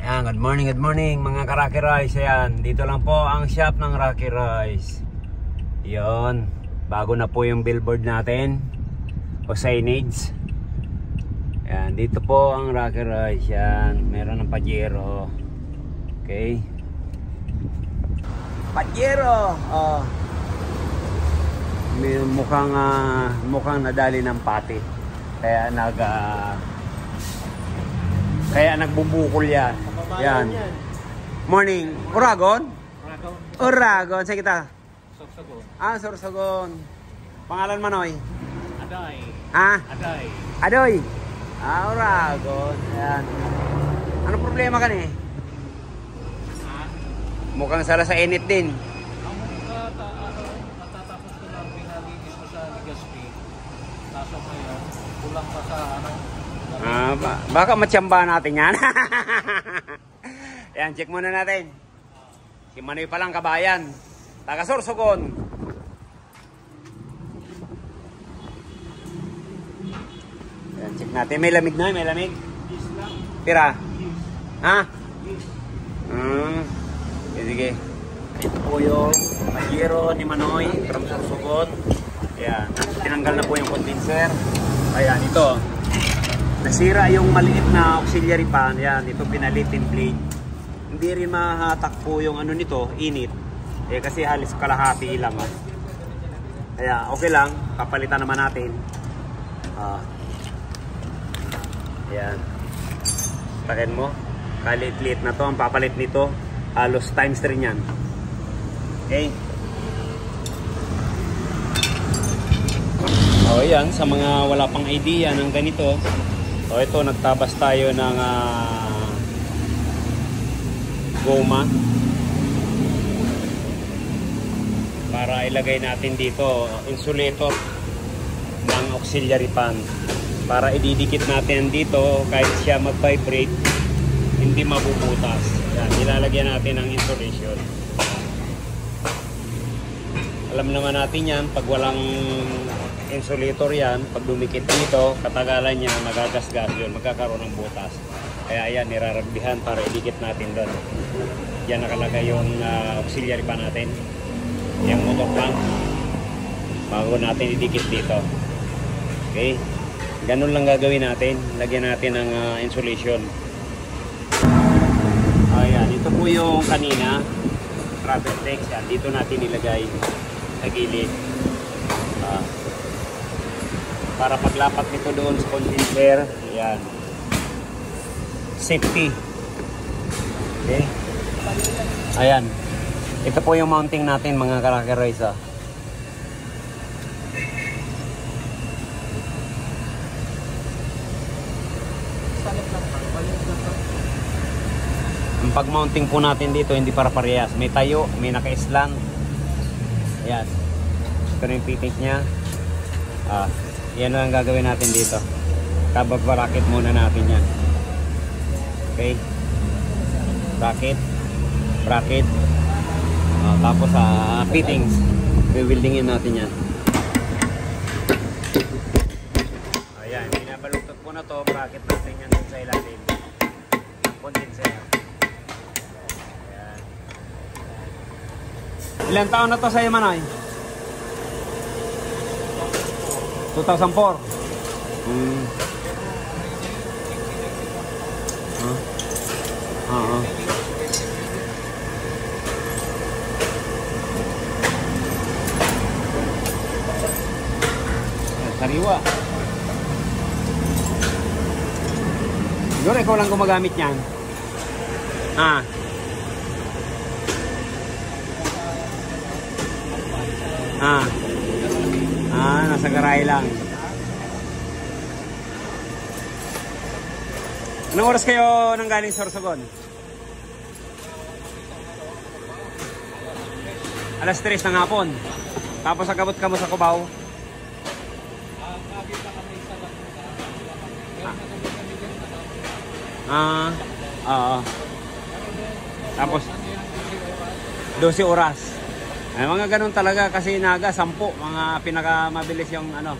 Ayan, good morning mga ka-Rocky Rice. Ayan, dito lang po ang shop ng Rocky Rice. Yon, bago na po yung billboard natin o signage. Ayan, dito po ang Rocky Rice. Yan, meron ng Pajero. Okay, Pajero. Oh, may mukhang nadali ng pati. Kaya nagbubukol yan. Yan. Morning. Uragon? Uragon. Sa kita? Sorsogon. Ah, Sorsogon. Pangalan Manoy? Aday. Ah? Aday. Adoy. Ah, Uragon. Yan. Ano problema ka ni? Mukhang sala sa init din. Ang natatapos ko lang pinalinis ko sa Legazpi. Kaso ngayon, kulang pa sa Baka matsamba natin yan. Yan, check muna natin. Si Manoy palang kabayan. Taga Sorsogon. Yan, check natin. May lamig na, may lamig. Pira? Ha? Sige. Ito po yung Pajero ni Manoy from Sorsogon. Ayan, tinanggal na po yung condenser. Ayan, ito. Nasira yung maliit na auxiliary pan. Yan, ito pinalit in blade. Hindi rin mahatak po yung ano nito, init. Eh kasi halos kalahati lang. Kaya okay lang, papalitan naman natin. Yan. Takin mo. Kalit-lit na to. Ang papalit nito, halos times 3 yan. Okay. O yan, sa mga wala pang idea ng ganito. O ito, nagtabas tayo ng goma para ilagay natin dito insulator ng auxiliary pan para ididikit natin dito kahit siya mag-vibrate hindi mabubutas. Yan, ilalagyan natin ng insulation. Alam naman natin yan, pag walang insulator yan, pag dumikit dito, katagalan niya, magagasgas yun, magkakaroon ng butas. Kaya yan, niraragbihan para idikit natin doon. Yan nakalagay yung auxiliary pa natin. Yung motor pump. Bago natin idikit dito. Okay? Ganun lang gagawin natin. Lagyan natin ng insulation. Ayan, ito po yung kanina. Travel flex yan. Dito natin ilagay sa gilid. Para paglapat nito doon sa condenser, ayan, safety. Okay, ayan, ito po yung mounting natin mga ka-Rocky Rice. Ang pag-mounting po natin dito hindi para parehas, may tayo, may naka-islang. Ayan, ito yung pitik nya. Yan lang gagawin natin dito. Kabag-bracket muna natin yan. Okay. Bracket. Tapos fittings. Buildingin natin yan. Ayan, binabaluktot po na to. Bracket natin yan sa ilalim. Condenser. Ayan. Ilang taon na to sa'yo, Manoy? 2004. Sariwa. Siguro ikaw lang gumagamit niyan. Nasa garahe lang. Anong oras kayo nang galing Sorsogon? Alas 3 ng hapon. Tapos agabot ka mo sa Cubao. Tapos 12 oras. Ay, mga ganun talaga kasi naga 10, mga pinakamabilis yung ano,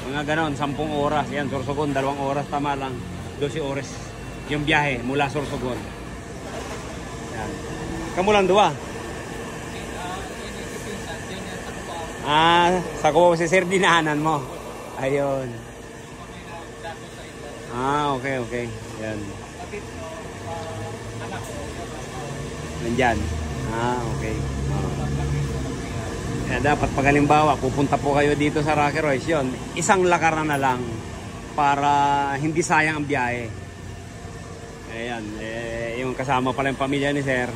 mga ganun 10 oras. Yan, Sorsogon 2 oras tama lang. 12 oras yung biyahe mula Sorsogon. Yan. Kamulang duwa. Sa kubo si Sir dinaanan mo. Ayun. Okay, okay. Yan. Nandyan. Okay. Kaya dapat pag halimbawa, pupunta po kayo dito sa Rocky Royce, yun, isang lakaran na lang para hindi sayang ang biyahe. Ayan, yung kasama pala yung pamilya ni Sir,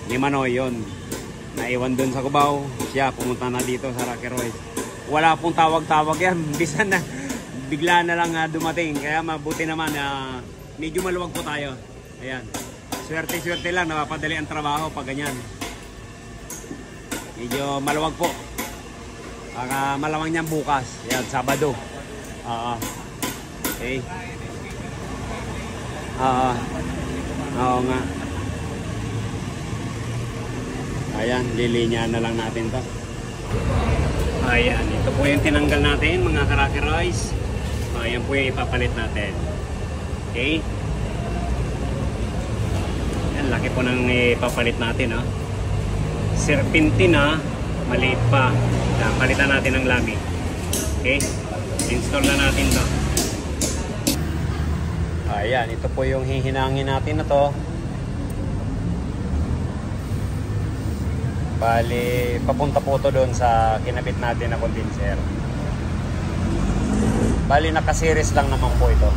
ni Manoy yun. Naiwan dun sa Cubao, siya pumunta na dito sa Rocky Royce. Wala pong tawag-tawag yan, bisan na bigla na lang dumating. Kaya mabuti naman medyo maluwag po tayo. Ayan, swerte-swerte lang, napapadali ang trabaho pag ganyan. Medyo maluwag po. Baka malamang niyan bukas. Yan, Sabado. Okay. Oo nga. Ayan, lilinyahan na lang natin to. Ayan, ito po yung tinanggal natin mga ka-Rocky Royce. Ayan po yung ipapalit natin. Okay. Ayan, laki po nang ipapalit natin, no? Serpentina, maliit pa. Yan, palitan natin ng lami. Okay, install na natin to. Ayan, ito po yung hihinangin natin na to. Bali, papunta po to doon sa kinabit natin na condenser. Bali, naka-series lang naman po ito.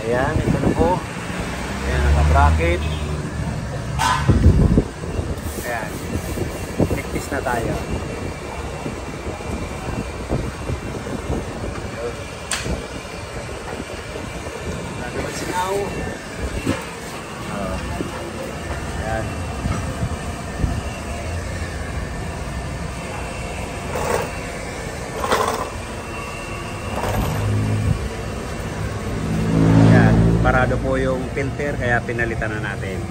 Ayan, ito na po. Ayan, naka-bracket. Ayan. Practice na tayo. Nagawa singaw. Ayan. Parado po yung filter kaya pinalitan na natin.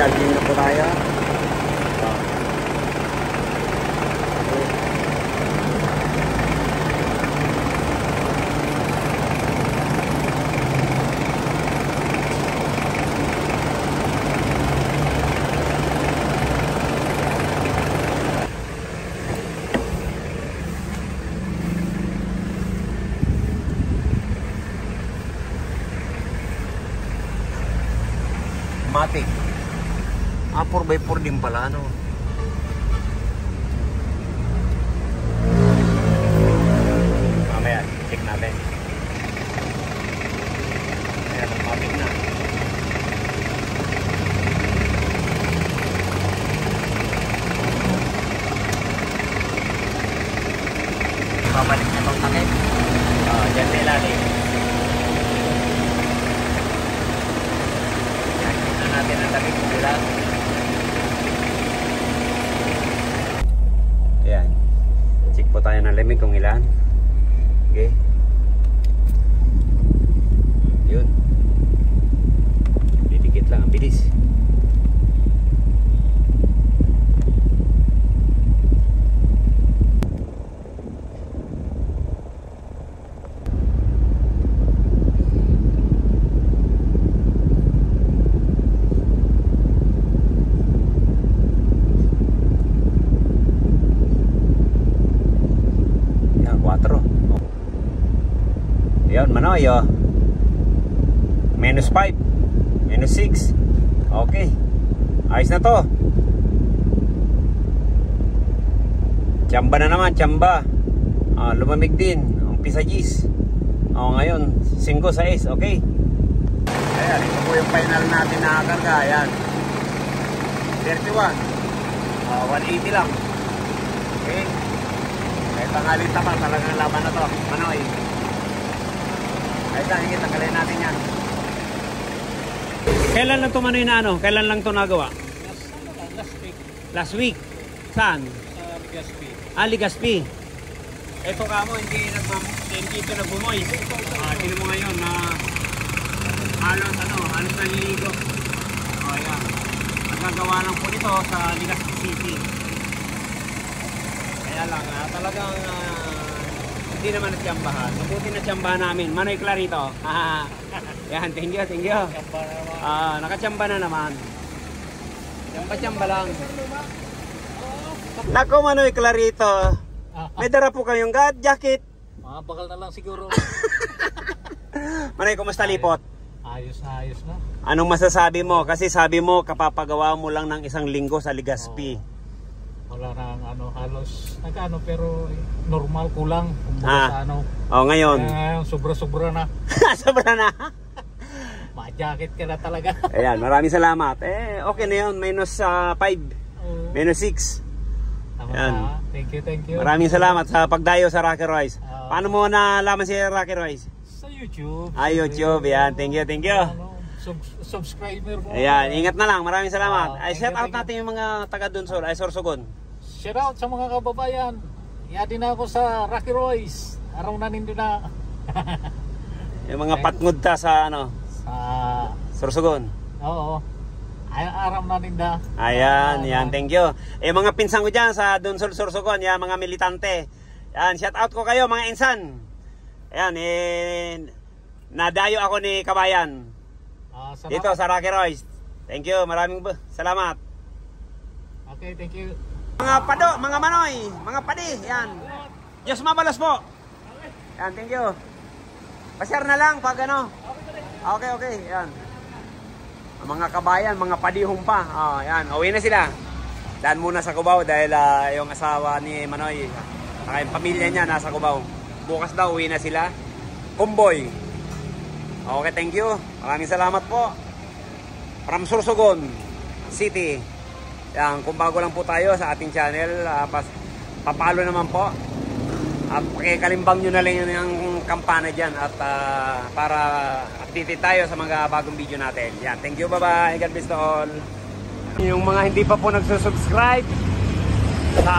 Charging na po tayo. Matic. 4x4 din pala, ano? Mamaya, check natin. Ayan, matic na. Babalik na itong takip. Diyan sa ilalim. Natin ang takip nila. Ayan. Check po tayo ng lamig kung ilan. Okay. Yun. Didikit lang ang bilis. Yan, Manoy, oh. -5, -6. Okay. Ayos na to. Tsamba na naman, tsamba. Lumamig din. Umpisa G's. Ngayon, 5, 6. Okay. Ayan, ito po yung final natin na karga. Ayan. 31. 180 lang. Okay. Kahit tangaling tapa, talagang laban na to. Manoy. Ayos na, hingit, tanggalin natin yan. Kailan lang ito Manoy na ano? Kailan lang ito nagawa? Last week. Last week? Saan? Sa Legazpi. Legazpi. Ito ka mo, hindi ito nagbumoy. Tingnan mo ngayon na halos naliligo. Ayan. Nagagawa lang po ito sa Legazpi City. Kaya lang, talagang hindi naman natsambahan. Mabuti na tsambahan namin. Manoy Clarito. Yan, thank you, thank you. Nakatsamba na naman. Tsamba lang. Nako, Manoy Clarito. May dara po kayong jacket. Bakal na lang siguro. Manoy, kumusta lipot? Ayos na. Anong masasabi mo? Kasi sabi mo, kapapagawa mo lang ng 1 linggo sa Legazpi. Wala nang halos pero normal kulang kumbaga sa ngayon. Sobra-sobra na. Sobra na. Ma-jacket ka na talaga. Ayan, maraming salamat. Okay na yun. Minus 5. Minus 6. Ayan. Thank you. Maraming salamat sa pagdayo sa Rocky Royce. Paano mo nalaman si Rocky Royce? Sa YouTube. YouTube. Yan. Thank you. Subscriber mo. Ayan. Ingat na lang. Maraming salamat. Shout out natin yung mga taga Dunsol. Sorsogon. Shout out sa mga kababayan. Iadi na ako sa Rocky Royce. Araw na nindo na. Yung mga patngod ta sa sa Sorsogon. Oo. Aram na ninda. Ayan, thank you. Mga pinsang ko dyan sa Dunsol, Sorsogon, yan, mga militante. Yan, shout out ko kayo, mga insan. Ayan, nadayo ako ni Kabayan. Dito sa Rocky Royce. Thank you, maraming salamat. Okay, thank you. Mga pado, mga manoy, mga padi, yan. Diyos mabalos po. Yan, thank you. Pa-share na lang pag Okay, yan. Mga kabayan, mga padihong pa. Yan, uwi na sila. Daan muna sa Cubao dahil yung asawa ni Manoy, saka yung pamilya niya nasa Cubao. Bukas daw uwi na sila. Kumboy. Okay, thank you. Maraming salamat po. From Sorsogon City. Yan, kung bago lang po tayo sa ating channel, papalo naman po. At pakikalimbang nyo na lang yung kampana dyan at para updated tayo sa mga bagong video natin. Yan, thank you, bye-bye. God bless to all. Yung mga hindi pa po nagsusubscribe sa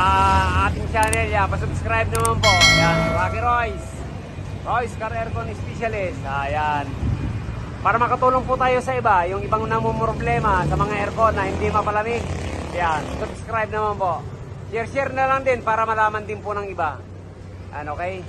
ating channel, yan, pasubscribe naman po. Yan, Rocky Royce. Royce Car Aircon Specialist. Ayan. Para makatulong po tayo sa iba, yung ibang namumroblema sa mga aircon na hindi mapalamig. Yan, subscribe naman po. Share na lang din para malaman din po ng iba. Okay?